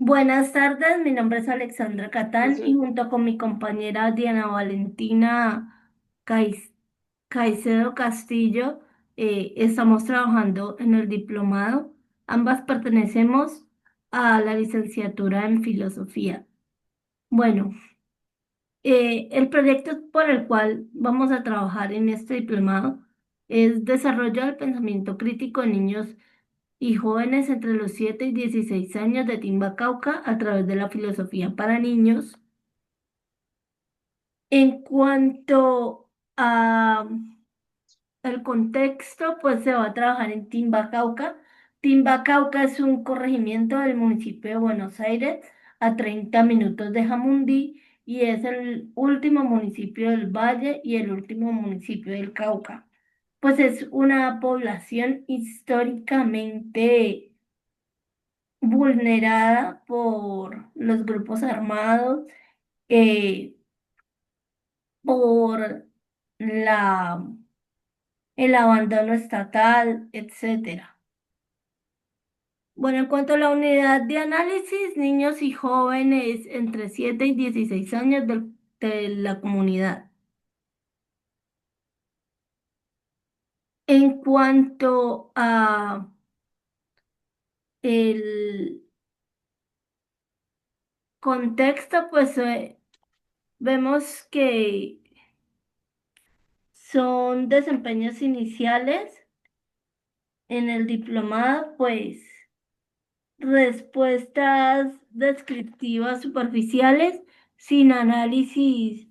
Buenas tardes, mi nombre es Alexandra Catán y Ujú. junto con mi compañera Diana Valentina Cais- Caicedo Castillo estamos trabajando en el diplomado. Ambas pertenecemos a la licenciatura en filosofía. Bueno, el proyecto por el cual vamos a trabajar en este diplomado es desarrollo del pensamiento crítico en niños y jóvenes entre los 7 y 16 años de Timba Cauca a través de la filosofía para niños. En cuanto a el contexto, pues se va a trabajar en Timba Cauca. Timba Cauca es un corregimiento del municipio de Buenos Aires a 30 minutos de Jamundí y es el último municipio del Valle y el último municipio del Cauca. Pues es una población históricamente vulnerada por los grupos armados, eh, por la, el abandono estatal, etcétera. Bueno, en cuanto a la unidad de análisis, niños y jóvenes entre 7 y 16 años de la comunidad. En cuanto a el contexto, pues vemos que son desempeños iniciales en el diplomado, pues respuestas descriptivas superficiales sin análisis.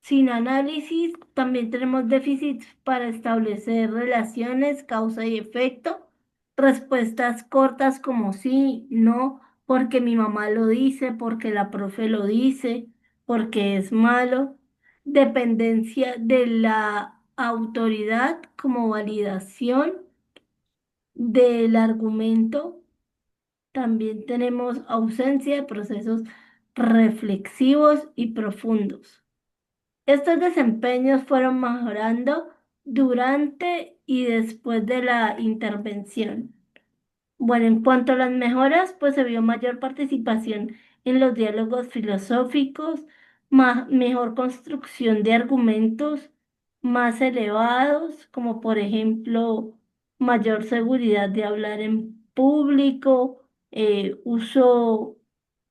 Sin análisis, también tenemos déficits para establecer relaciones, causa y efecto. Respuestas cortas como sí, no, porque mi mamá lo dice, porque la profe lo dice, porque es malo. Dependencia de la autoridad como validación del argumento. También tenemos ausencia de procesos reflexivos y profundos. Estos desempeños fueron mejorando durante y después de la intervención. Bueno, en cuanto a las mejoras, pues se vio mayor participación en los diálogos filosóficos, mejor construcción de argumentos más elevados, como por ejemplo mayor seguridad de hablar en público, uso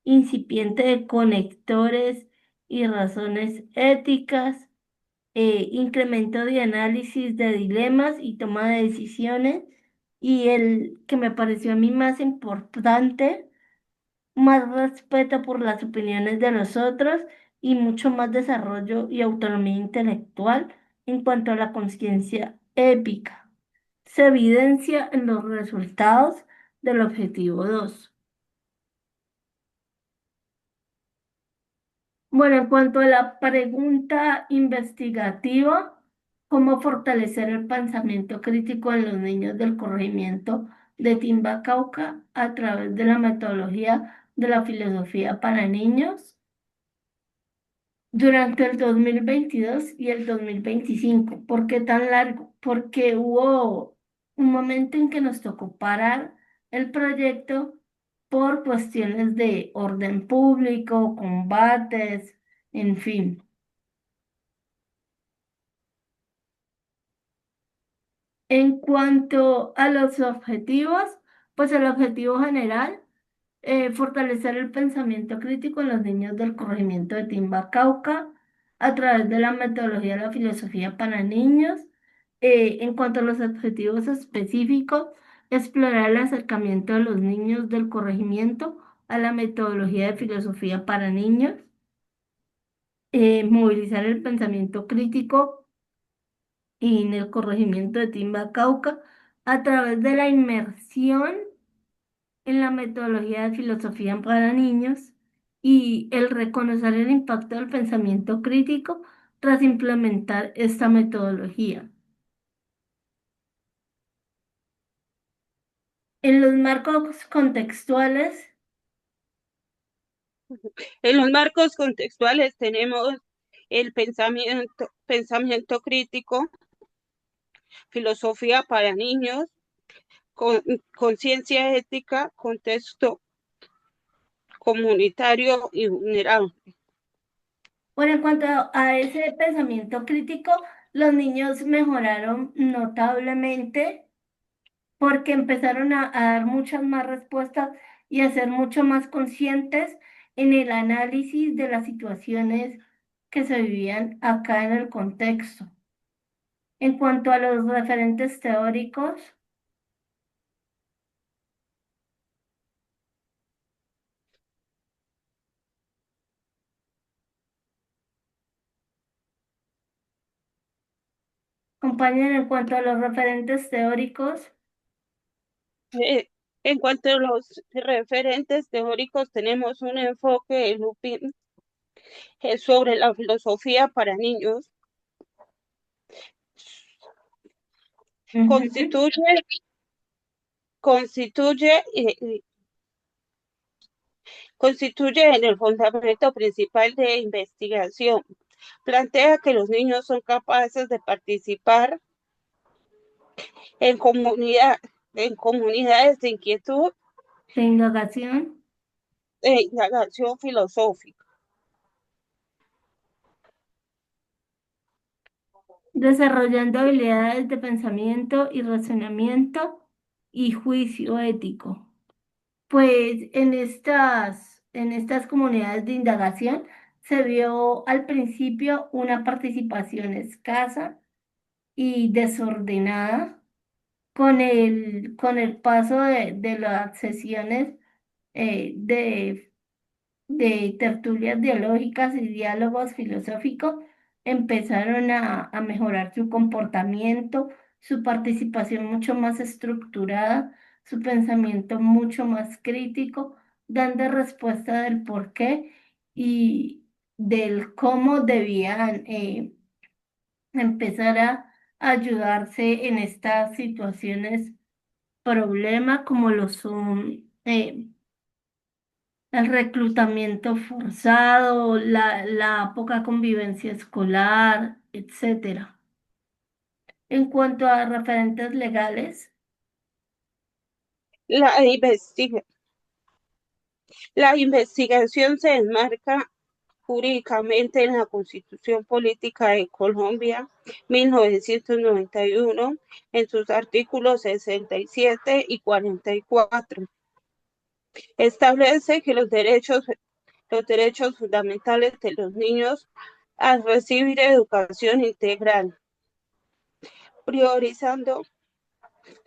incipiente de conectores y razones éticas, incremento de análisis de dilemas y toma de decisiones. Y el que me pareció a mí más importante, más respeto por las opiniones de los otros y mucho más desarrollo y autonomía intelectual en cuanto a la conciencia épica. Se evidencia en los resultados del objetivo 2. Bueno, en cuanto a la pregunta investigativa, ¿cómo fortalecer el pensamiento crítico en los niños del corregimiento de Timba, Cauca a través de la metodología de la filosofía para niños durante el 2022 y el 2025? ¿Por qué tan largo? Porque hubo un momento en que nos tocó parar el proyecto por cuestiones de orden público, combates, en fin. En cuanto a los objetivos, pues el objetivo general, fortalecer el pensamiento crítico en los niños del corregimiento de Timba, Cauca, a través de la metodología de la filosofía para niños. En cuanto a los objetivos específicos, explorar el acercamiento de los niños del corregimiento a la metodología de filosofía para niños, movilizar el pensamiento crítico y en el corregimiento de Timba, Cauca, a través de la inmersión en la metodología de filosofía para niños y el reconocer el impacto del pensamiento crítico tras implementar esta metodología. En los marcos contextuales, En los marcos contextuales tenemos el pensamiento crítico, filosofía para niños, conciencia ética, contexto comunitario y vulnerable. Bueno, en cuanto a ese pensamiento crítico, los niños mejoraron notablemente porque empezaron a dar muchas más respuestas y a ser mucho más conscientes en el análisis de las situaciones que se vivían acá en el contexto. En cuanto a los referentes teóricos, compañero, en cuanto a los referentes teóricos, En cuanto a los referentes teóricos, tenemos un enfoque de Lupin sobre la filosofía para niños. ujú, Constituye, constituye, constituye en el fundamento principal de investigación. Plantea que los niños son capaces de participar en, comunidad, en comunidades de inquietud de indagación, e indagación filosófica. desarrollando habilidades de pensamiento y razonamiento y juicio ético. Pues en estas comunidades de indagación se vio al principio una participación escasa y desordenada con el paso de las sesiones de tertulias dialógicas y diálogos filosóficos empezaron a mejorar su comportamiento, su participación mucho más estructurada, su pensamiento mucho más crítico, dando respuesta del por qué y del cómo debían empezar a ayudarse en estas situaciones problema como lo son el reclutamiento forzado, la poca convivencia escolar, etcétera. En cuanto a referentes legales, La, investiga, la investigación se enmarca jurídicamente en la Constitución Política de Colombia, 1991, en sus artículos 67 y 44. Establece que los derechos fundamentales de los niños a recibir educación integral, priorizando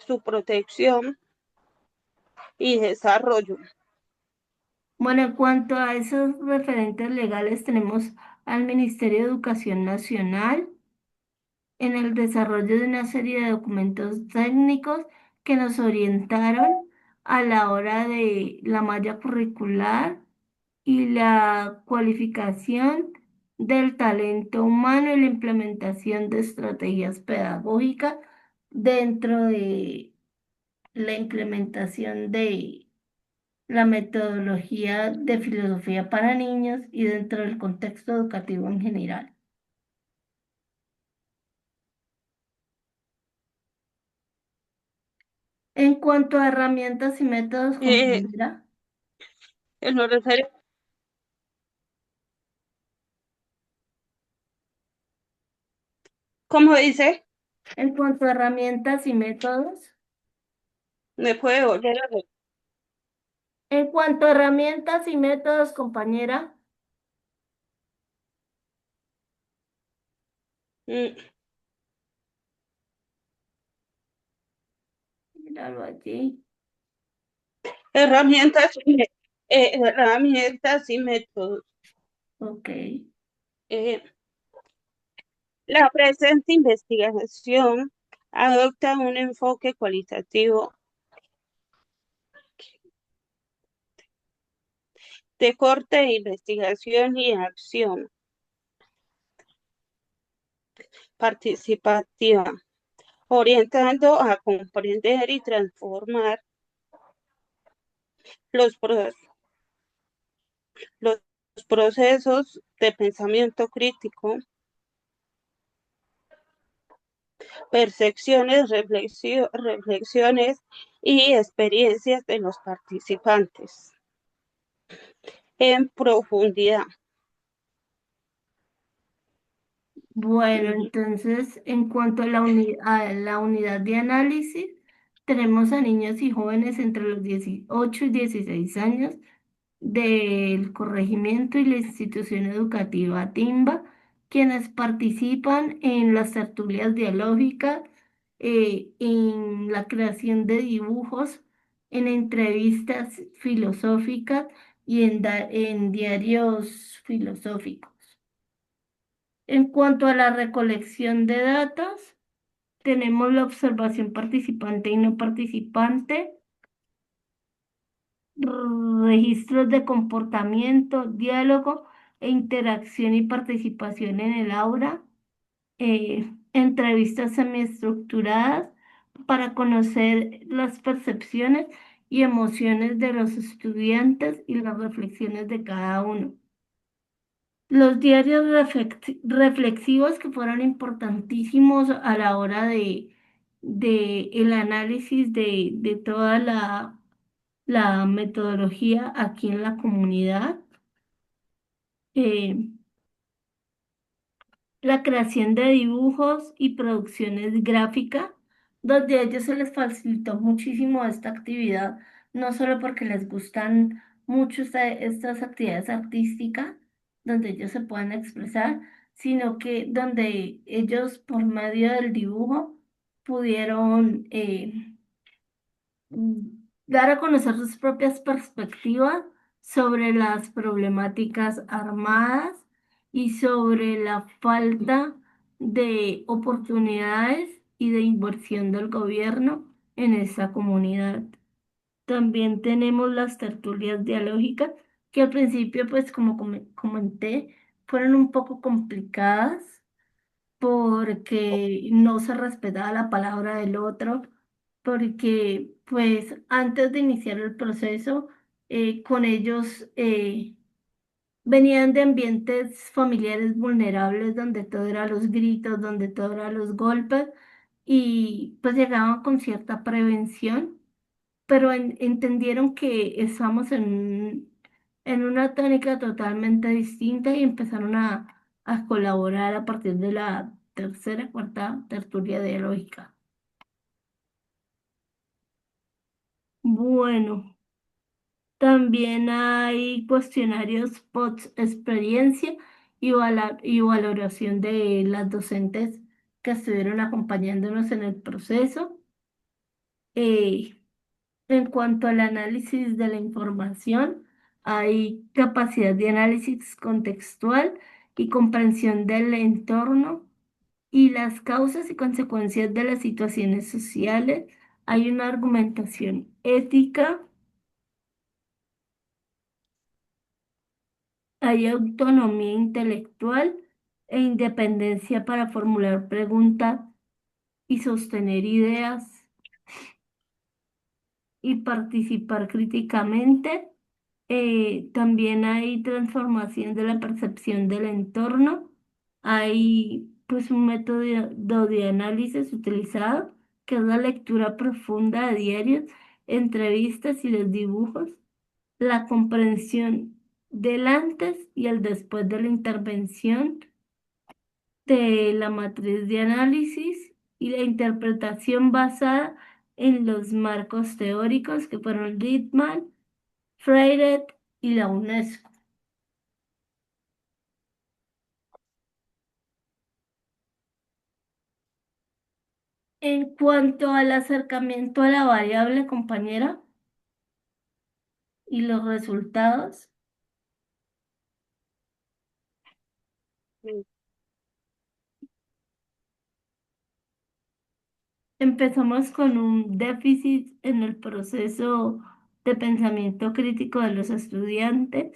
su protección y desarrollo. bueno, en cuanto a esos referentes legales, tenemos al Ministerio de Educación Nacional en el desarrollo de una serie de documentos técnicos que nos orientaron a la hora de la malla curricular y la cualificación del talento humano y la implementación de estrategias pedagógicas dentro de la implementación de la metodología de filosofía para niños y dentro del contexto educativo en general. En cuanto a herramientas y métodos, Eh, compañera, en lo referente, ¿cómo dice? en cuanto a herramientas y métodos, ¿Me puede volver a ver? en cuanto a herramientas y métodos, compañera, Mm, míralo allí. herramientas, herramientas y métodos. Ok. Eh, la presente investigación adopta un enfoque cualitativo de corte de investigación y acción participativa, orientando a comprender y transformar los, los procesos de pensamiento crítico, percepciones, reflexiones y experiencias de los participantes. en profundidad. Bueno, Ujú. entonces, en cuanto a a la unidad de análisis, tenemos a niños y jóvenes entre los 18 y 16 años del corregimiento y la institución educativa Timba, quienes participan en las tertulias dialógicas, en la creación de dibujos, en entrevistas filosóficas y en diarios filosóficos. En cuanto a la recolección de datos, tenemos la observación participante y no participante, registros de comportamiento, diálogo e interacción y participación en el aula, entrevistas semiestructuradas para conocer las percepciones y emociones de los estudiantes y las reflexiones de cada uno. Los diarios reflexivos que fueron importantísimos a la hora de el análisis de toda la metodología aquí en la comunidad, eh, la creación de dibujos y producciones gráficas, donde a ellos se les facilitó muchísimo esta actividad, no solo porque les gustan mucho estas actividades artísticas, donde ellos se pueden expresar, sino que donde ellos por medio del dibujo pudieron dar a conocer sus propias perspectivas sobre las problemáticas armadas y sobre la falta de oportunidades y de inversión del gobierno en esa comunidad. También tenemos las tertulias dialógicas, que al principio, pues como comenté, fueron un poco complicadas porque no se respetaba la palabra del otro, porque pues antes de iniciar el proceso, con ellos venían de ambientes familiares vulnerables donde todo era los gritos, donde todo era los golpes y pues llegaban con cierta prevención, pero entendieron que estamos en una tónica totalmente distinta y empezaron a colaborar a partir de la tercera, cuarta tertulia dialógica. Bueno, también hay cuestionarios post experiencia y valoración de las docentes que estuvieron acompañándonos en el proceso. Eh, En cuanto al análisis de la información, hay capacidad de análisis contextual y comprensión del entorno y las causas y consecuencias de las situaciones sociales. Hay una argumentación ética, hay autonomía intelectual e independencia para formular preguntas y sostener ideas y participar críticamente. También hay transformación de la percepción del entorno. Hay pues un método de análisis utilizado, que es la lectura profunda de diarios, entrevistas y los dibujos, la comprensión del antes y el después de la intervención de la matriz de análisis y la interpretación basada en los marcos teóricos que fueron Littman, Freire y la UNESCO. En cuanto al acercamiento a la variable compañera y los resultados, empezamos con un déficit en el proceso de pensamiento crítico de los estudiantes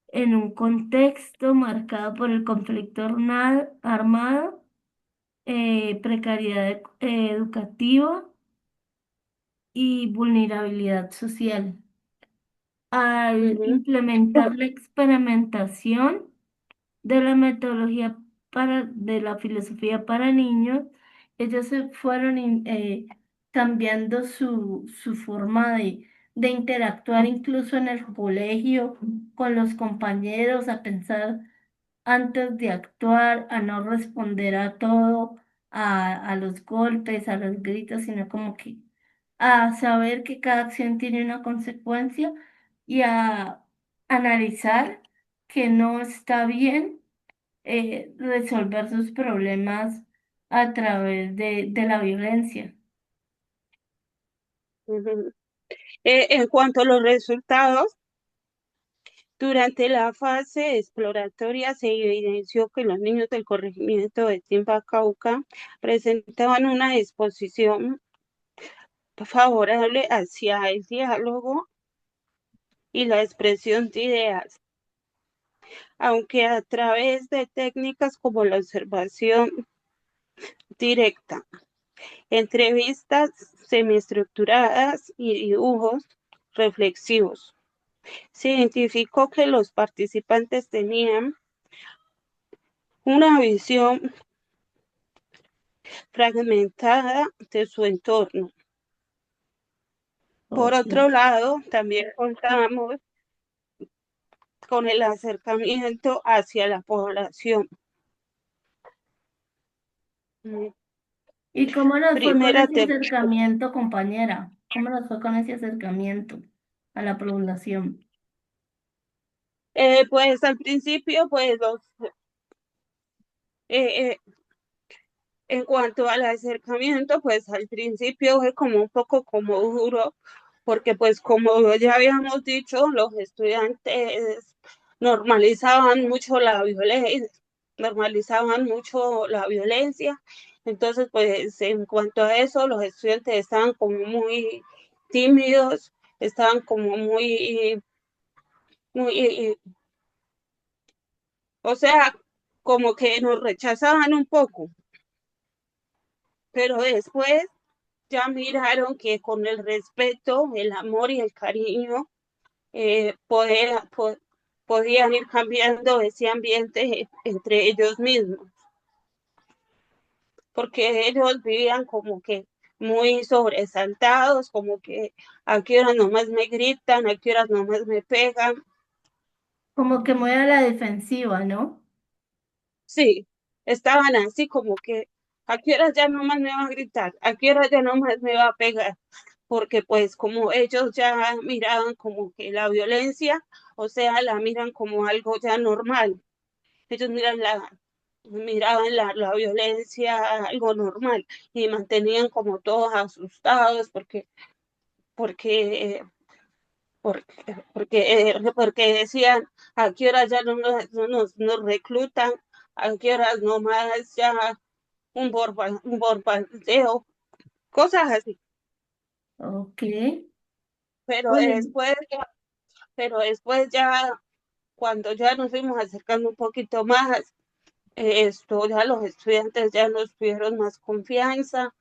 en un contexto marcado por el conflicto armado, precariedad educativa y vulnerabilidad social. Al Ujú. implementar la experimentación de la metodología de la filosofía para niños, ellos se fueron cambiando su forma de interactuar incluso en el colegio con los compañeros, a pensar antes de actuar, a no responder a todo, a los golpes, a los gritos, sino como que a saber que cada acción tiene una consecuencia y a analizar que no está bien resolver sus problemas a través de la violencia. Ujú. En cuanto a los resultados, durante la fase exploratoria se evidenció que los niños del corregimiento de Timba Cauca presentaban una disposición favorable hacia el diálogo y la expresión de ideas, aunque a través de técnicas como la observación directa, entrevistas semiestructuradas y dibujos reflexivos. Se identificó que los participantes tenían una visión fragmentada de su entorno. Por Ok. otro lado, también contamos con el acercamiento hacia la población. ¿Y cómo nos fue con Primera, ese acercamiento, compañera? ¿Cómo nos fue con ese acercamiento a la población? pues al principio, pues eh, en cuanto al acercamiento, pues al principio fue como un poco como duro, porque pues como ya habíamos dicho, los estudiantes normalizaban mucho la violencia, entonces pues en cuanto a eso, los estudiantes estaban como muy tímidos, estaban como muy, o sea, como que nos rechazaban un poco, pero después ya miraron que con el respeto, el amor y el cariño podían ir cambiando ese ambiente entre ellos mismos, porque ellos vivían como que muy sobresaltados, como que a qué horas nomás me gritan, a qué horas nomás me pegan. Como que muy a la defensiva, ¿no? Sí, estaban así como que a qué horas ya nomás me va a gritar, a qué horas ya nomás me va a pegar, porque pues como ellos ya miraban como que la violencia, o sea, la miran como algo ya normal. Ellos miraban la violencia algo normal y mantenían como todos asustados porque, porque decían a qué horas ya no nos reclutan, a qué horas nomás ya un bombardeo, cosas así. Ok. Pero Oye, después, pero después ya, cuando ya nos fuimos acercando un poquito más, esto ya los estudiantes ya nos tuvieron más confianza,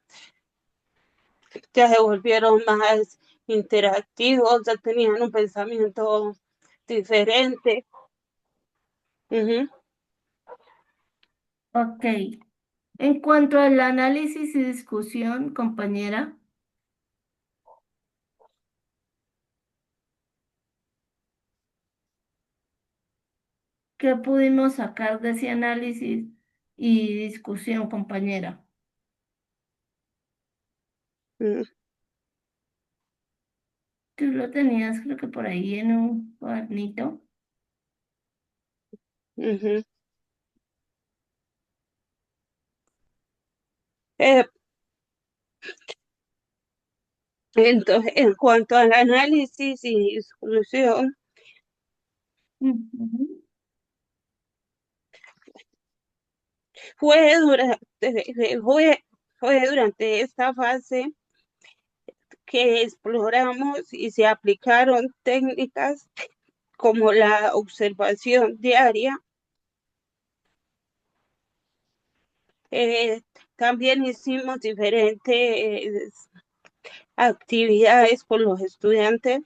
ya se volvieron más interactivos, ya tenían un pensamiento diferente. Ujú, ok. En cuanto al análisis y discusión, compañera, ¿qué pudimos sacar de ese análisis y discusión, compañera? ujú, Tú lo tenías, creo que por ahí en un cuadernito. ujú. Eh, entonces, en cuanto al análisis y discusión, Ujú. fue durante, fue, fue durante esta fase que exploramos y se aplicaron técnicas como la observación diaria. Eh, también hicimos diferentes actividades con los estudiantes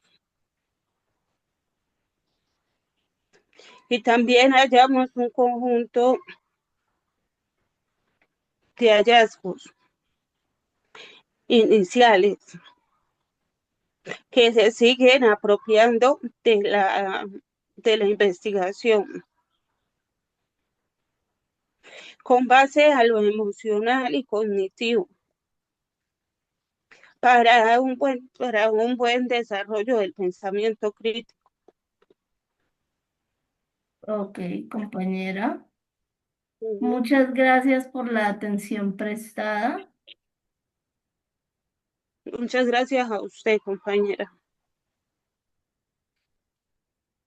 y también hallamos un conjunto de hallazgos iniciales. que se siguen apropiando de la investigación con base a lo emocional y cognitivo para un buen desarrollo del pensamiento crítico. Ok, compañera. Ujú. Muchas gracias por la atención prestada. Muchas gracias a usted, compañera.